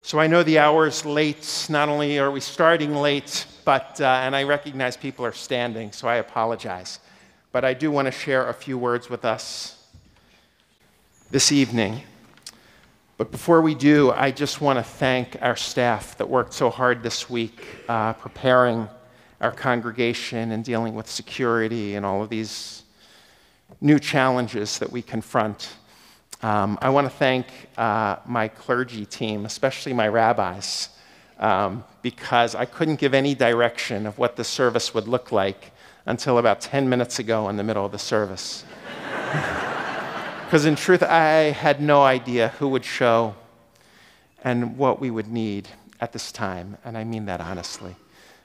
So I know the hour's late. Not only are we starting late, but and I recognize people are standing, so I apologize. But I do want to share a few words with us this evening. But before we do, I just want to thank our staff that worked so hard this week preparing our congregation and dealing with security and all of these new challenges that we confront. I want to thank my clergy team, especially my rabbis, because I couldn't give any direction of what the service would look like until about 10 minutes ago in the middle of the service. Because in truth, I had no idea who would show and what we would need at this time, and I mean that honestly.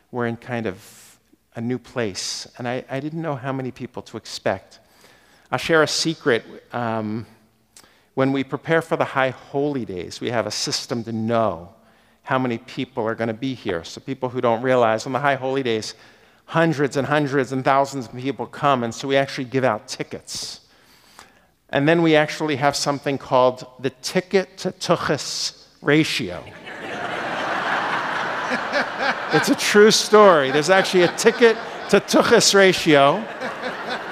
We're in kind of a new place, and I didn't know how many people to expect. I'll share a secret. When we prepare for the High Holy Days, we have a system to know how many people are going to be here. So people who don't realize, on the High Holy Days, hundreds and hundreds and thousands of people come, and so we actually give out tickets. And then we actually have something called the ticket-to-tuchus ratio. It's a true story. There's actually a ticket-to-tuchus ratio.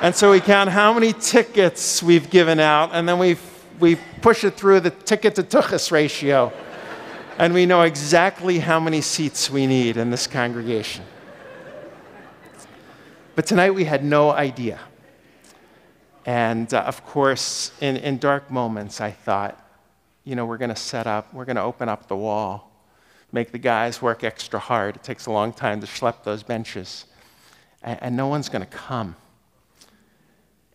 And so we count how many tickets we've given out, and then we push it through the ticket-to-tuchus ratio, and we know exactly how many seats we need in this congregation. But tonight we had no idea. And of course, in dark moments, I thought, we're going to open up the wall, make the guys work extra hard. It takes a long time to schlep those benches, and no one's going to come.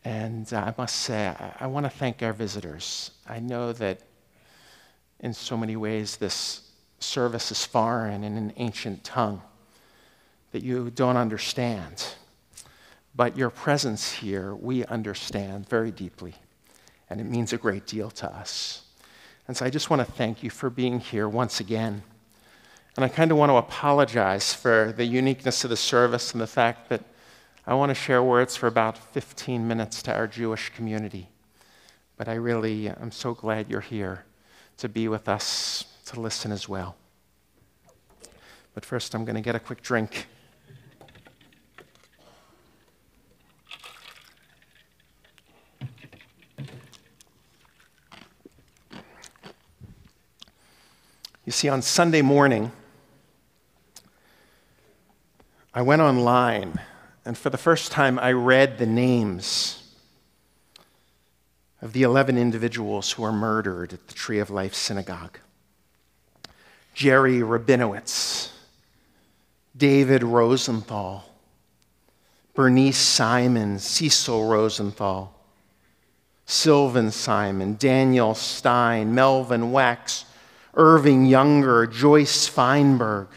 And I must say, I want to thank our visitors. I know that in so many ways this service is foreign in an ancient tongue that you don't understand. But your presence here, we understand very deeply, and it means a great deal to us. And so I just want to thank you for being here once again. And I kind of want to apologize for the uniqueness of the service and the fact that I want to share words for about 15 minutes to our Jewish community. But I really am so glad you're here to be with us, to listen as well. But first, I'm going to get a quick drink. You see, on Sunday morning, I went online, and for the first time, I read the names of the 11 individuals who were murdered at the Tree of Life Synagogue. Jerry Rabinowitz, David Rosenthal, Bernice Simon, Cecil Rosenthal, Sylvan Simon, Daniel Stein, Melvin Wax, Irving Younger, Joyce Feinberg,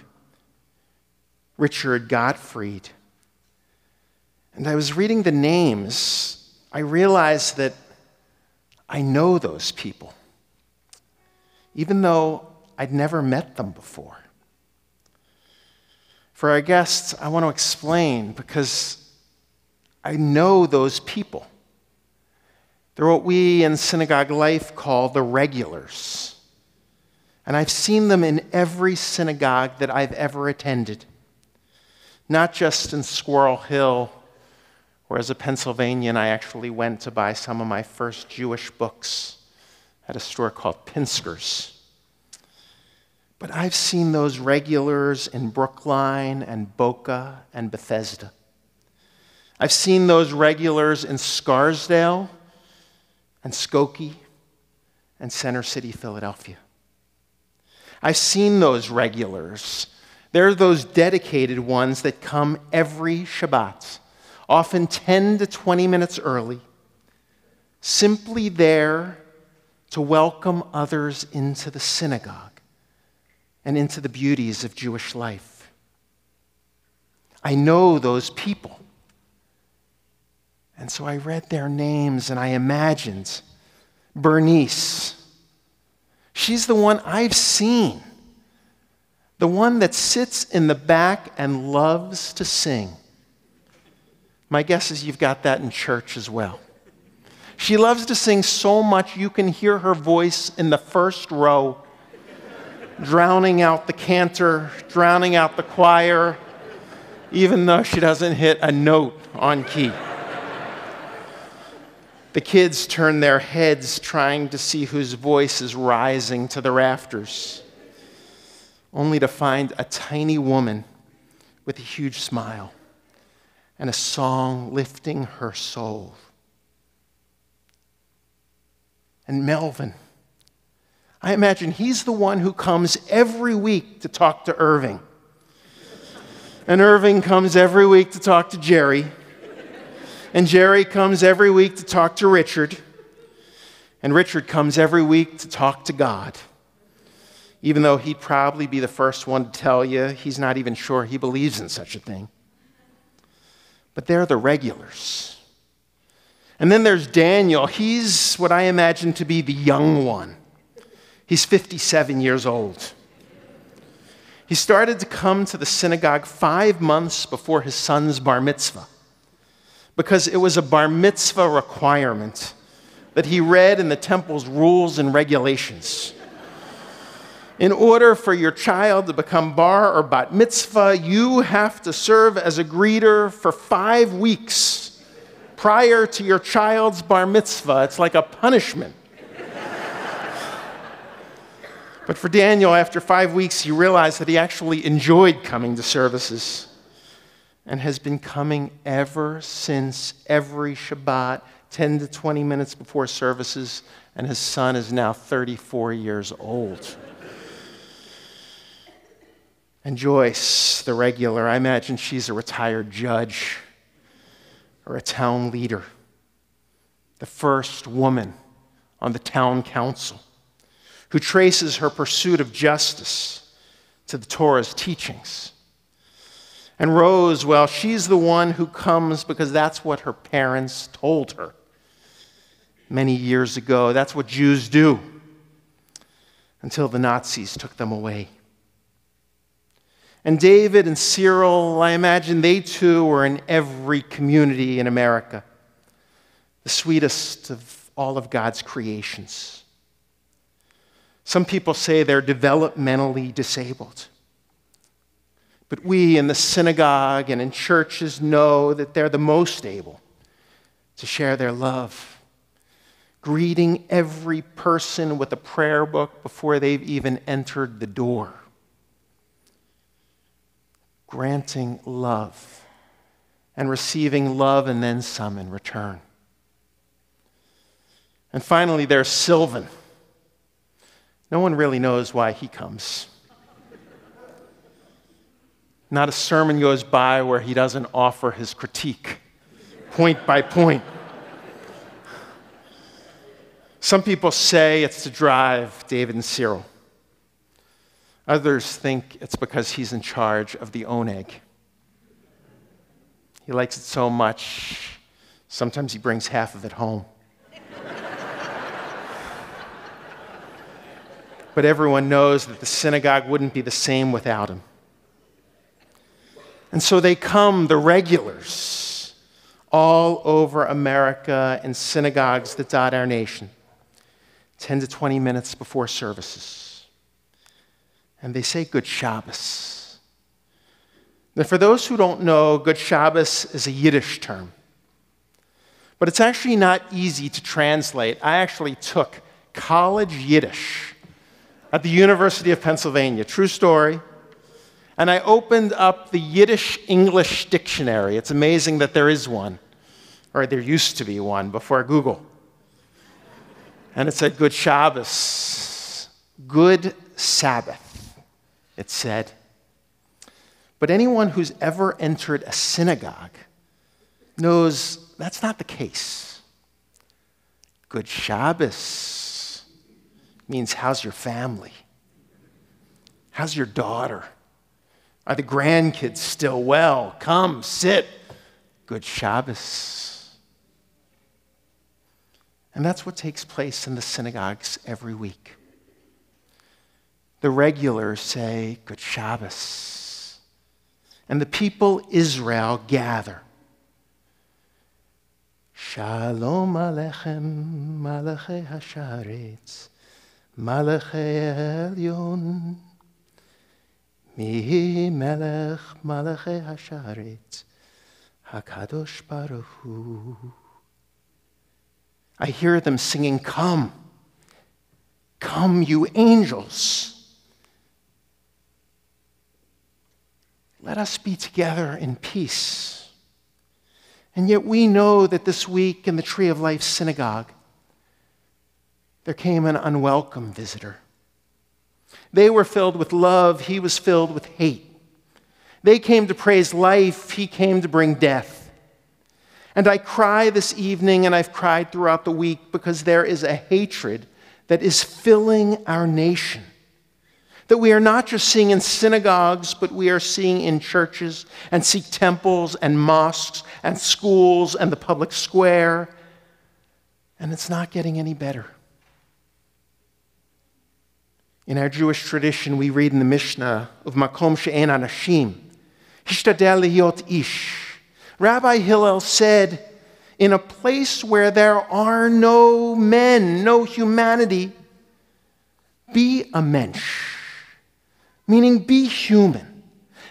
Richard Gottfried. And I was reading the names. I realized that I know those people, even though I'd never met them before. For our guests, I want to explain, because I know those people. They're what we in synagogue life call the regulars. And I've seen them in every synagogue that I've ever attended. Not just in Squirrel Hill, where as a Pennsylvanian I actually went to buy some of my first Jewish books at a store called Pinskers. But I've seen those regulars in Brookline and Boca and Bethesda. I've seen those regulars in Scarsdale and Skokie and Center City, Philadelphia. I've seen those regulars. They're those dedicated ones that come every Shabbat, often 10 to 20 minutes early, simply there to welcome others into the synagogue and into the beauties of Jewish life. I know those people. And so I read their names and I imagined Bernice. She's the one I've seen, the one that sits in the back and loves to sing. My guess is you've got that in church as well. She loves to sing so much you can hear her voice in the first row drowning out the cantor, drowning out the choir, even though she doesn't hit a note on key. The kids turn their heads trying to see whose voice is rising to the rafters, only to find a tiny woman with a huge smile and a song lifting her soul. And Melvin, I imagine he's the one who comes every week to talk to Irving. And Irving comes every week to talk to Jerry. And Jerry comes every week to talk to Richard. And Richard comes every week to talk to God. Even though he'd probably be the first one to tell you he's not even sure he believes in such a thing. But they're the regulars. And then there's Daniel. He's what I imagine to be the young one. He's 57 years old. He started to come to the synagogue 5 months before his son's bar mitzvah, because it was a bar mitzvah requirement that he read in the temple's rules and regulations. In order for your child to become bar or bat mitzvah, you have to serve as a greeter for 5 weeks prior to your child's bar mitzvah. It's like a punishment. But for Daniel, after 5 weeks, he realized that he actually enjoyed coming to services and has been coming ever since, every Shabbat, 10 to 20 minutes before services, and his son is now 34 years old. And Joyce, the regular, I imagine she's a retired judge or a town leader, the first woman on the town council, who traces her pursuit of justice to the Torah's teachings. And Rose, well, she's the one who comes because that's what her parents told her many years ago. That's what Jews do, until the Nazis took them away. And David and Cyril, I imagine they too were in every community in America, the sweetest of all of God's creations. Some people say they're developmentally disabled. But we in the synagogue and in churches know that they're the most able to share their love, greeting every person with a prayer book before they've even entered the door, granting love and receiving love and then some in return. And finally, there's Sylvan. No one really knows why he comes. Not a sermon goes by where he doesn't offer his critique, point by point. Some people say it's to drive David and Cyril. Others think it's because he's in charge of the oneg. He likes it so much, sometimes he brings half of it home. But everyone knows that the synagogue wouldn't be the same without him. And so they come, the regulars, all over America in synagogues that dot our nation, 10 to 20 minutes before services. And they say Good Shabbos. Now, for those who don't know, Good Shabbos is a Yiddish term. But it's actually not easy to translate. I actually took college Yiddish at the University of Pennsylvania. True story. And I opened up the Yiddish-English dictionary. It's amazing that there is one, or there used to be one before Google. And it said Good Shabbos, Good Sabbath, it said. But anyone who's ever entered a synagogue knows that's not the case. Good Shabbos means how's your family? How's your daughter? Are the grandkids still well? Come, sit. Good Shabbos. And that's what takes place in the synagogues every week. The regulars say, Good Shabbos. And the people Israel gather. Shalom Aleichem, Malachei Hasharetz, Malachei Elyon. Mi melech malachi hasharet, hakadosh baruch hu. I hear them singing, "Come, come, you angels. Let us be together in peace." And yet we know that this week in the Tree of Life synagogue, there came an unwelcome visitor. They were filled with love. He was filled with hate. They came to praise life. He came to bring death. And I cry this evening, and I've cried throughout the week, because there is a hatred that is filling our nation, that we are not just seeing in synagogues, but we are seeing in churches and Sikh temples and mosques and schools and the public square. And it's not getting any better. In our Jewish tradition, we read in the Mishnah of Makom she'en anashim, hishtadel lihiyot ish. Rabbi Hillel said, in a place where there are no men, no humanity, be a mensch, meaning be human.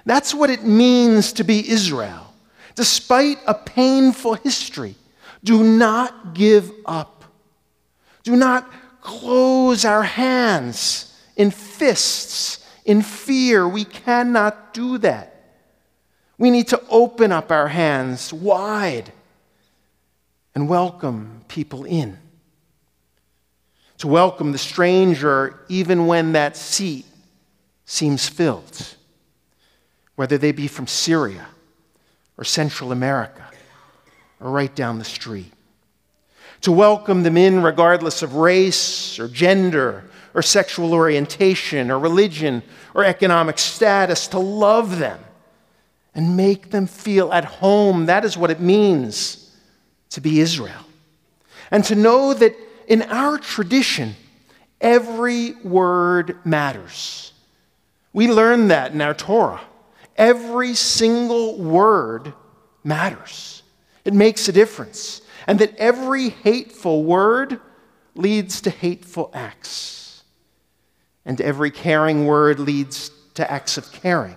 That's what it means to be Israel. Despite a painful history, do not give up. Do not close our hands in fists, in fear. We cannot do that. We need to open up our hands wide and welcome people in. To welcome the stranger even when that seat seems filled, whether they be from Syria or Central America or right down the street. To welcome them in regardless of race or gender or sexual orientation or religion or economic status, to love them and make them feel at home. That is what it means to be Israel. And to know that in our tradition, every word matters. We learn that in our Torah. Every single word matters. It makes a difference. And that every hateful word leads to hateful acts. And every caring word leads to acts of caring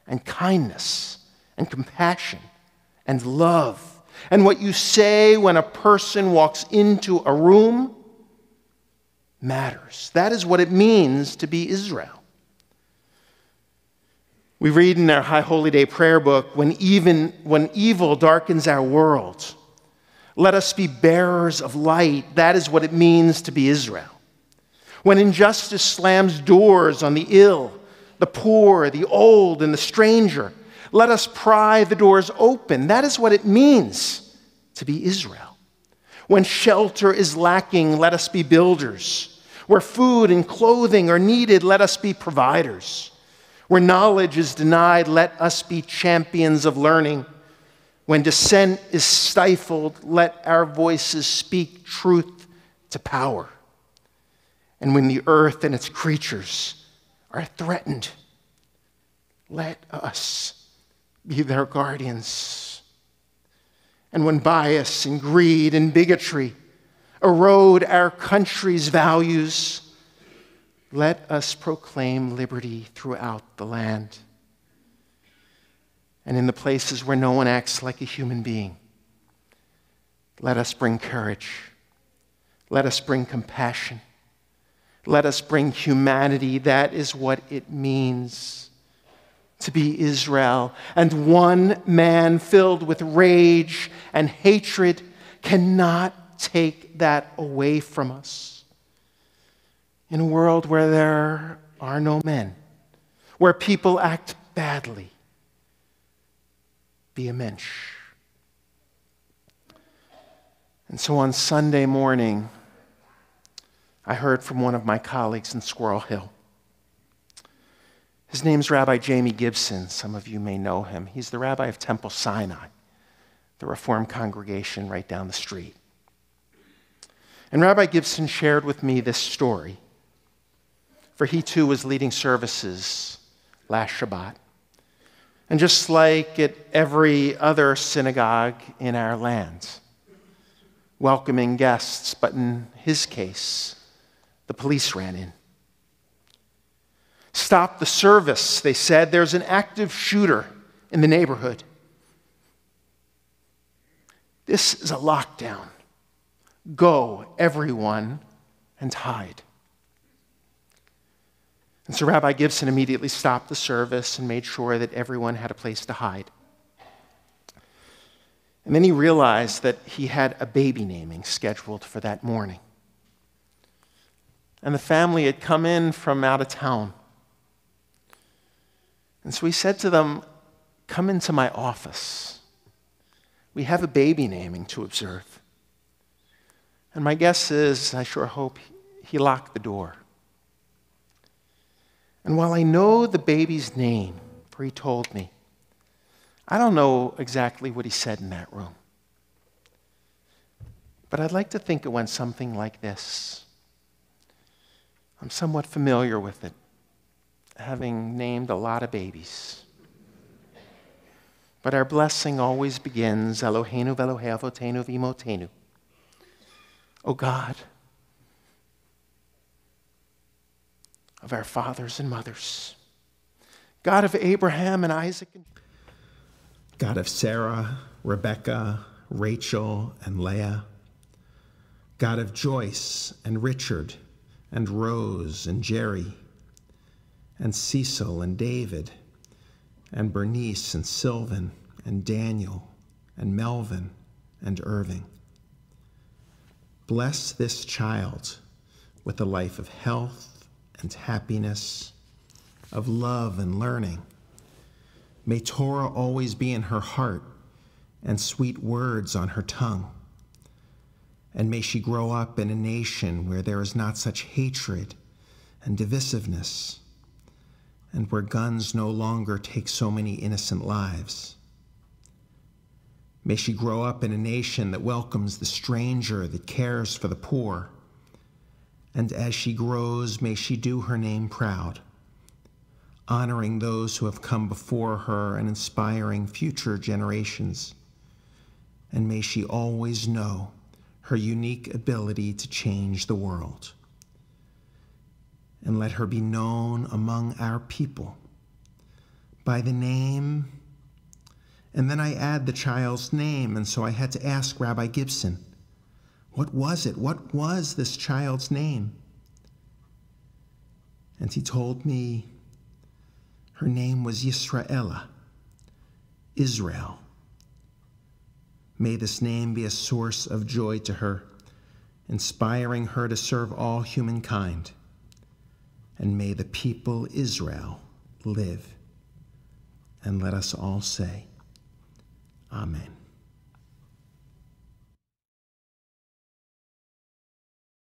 and kindness and compassion and love. And what you say when a person walks into a room matters. That is what it means to be Israel. We read in our High Holy Day prayer book, when evil darkens our world, let us be bearers of light. That is what it means to be Israel. When injustice slams doors on the ill, the poor, the old, and the stranger, let us pry the doors open. That is what it means to be Israel. When shelter is lacking, let us be builders. Where food and clothing are needed, let us be providers. Where knowledge is denied, let us be champions of learning. When dissent is stifled, let our voices speak truth to power. And when the earth and its creatures are threatened, let us be their guardians. And when bias and greed and bigotry erode our country's values, let us proclaim liberty throughout the land. And in the places where no one acts like a human being, let us bring courage. Let us bring compassion. Let us bring humanity. That is what it means to be Israel. And one man filled with rage and hatred cannot take that away from us. In a world where there are no men, where people act badly, be a mensch. And so on Sunday morning, I heard from one of my colleagues in Squirrel Hill. His name's Rabbi Jamie Gibson. Some of you may know him. He's the rabbi of Temple Sinai, the Reformed congregation right down the street. And Rabbi Gibson shared with me this story, for he too was leading services last Shabbat. And just like at every other synagogue in our land, welcoming guests, but in his case, the police ran in. Stop the service, they said. There's an active shooter in the neighborhood. This is a lockdown. Go, everyone, and hide. And so Rabbi Gibson immediately stopped the service and made sure that everyone had a place to hide. And then he realized that he had a baby naming scheduled for that morning. And the family had come in from out of town. And so he said to them, "Come into my office. We have a baby naming to observe." And my guess is, I sure hope, he locked the door. And while I know the baby's name, for he told me, I don't know exactly what he said in that room. But I'd like to think it went something like this. I'm somewhat familiar with it, having named a lot of babies. But our blessing always begins, Eloheinu v'Elohei avotenu v'imotenu. O God of our fathers and mothers, God of Abraham and Isaac, God of Sarah, Rebecca, Rachel, and Leah, God of Joyce and Richard and Rose and Jerry and Cecil and David and Bernice and Sylvan and Daniel and Melvin and Irving. Bless this child with a life of health and happiness, of love and learning. May Torah always be in her heart and sweet words on her tongue. And may she grow up in a nation where there is not such hatred and divisiveness, and where guns no longer take so many innocent lives. May she grow up in a nation that welcomes the stranger, that cares for the poor. And as she grows, may she do her name proud, honoring those who have come before her and inspiring future generations. And may she always know her unique ability to change the world. And let her be known among our people by the name. And then I add the child's name, and so I had to ask Rabbi Gibson, what was it? What was this child's name? And he told me her name was Yisraela, Israel. May this name be a source of joy to her, inspiring her to serve all humankind. And may the people Israel live. And let us all say, Amen.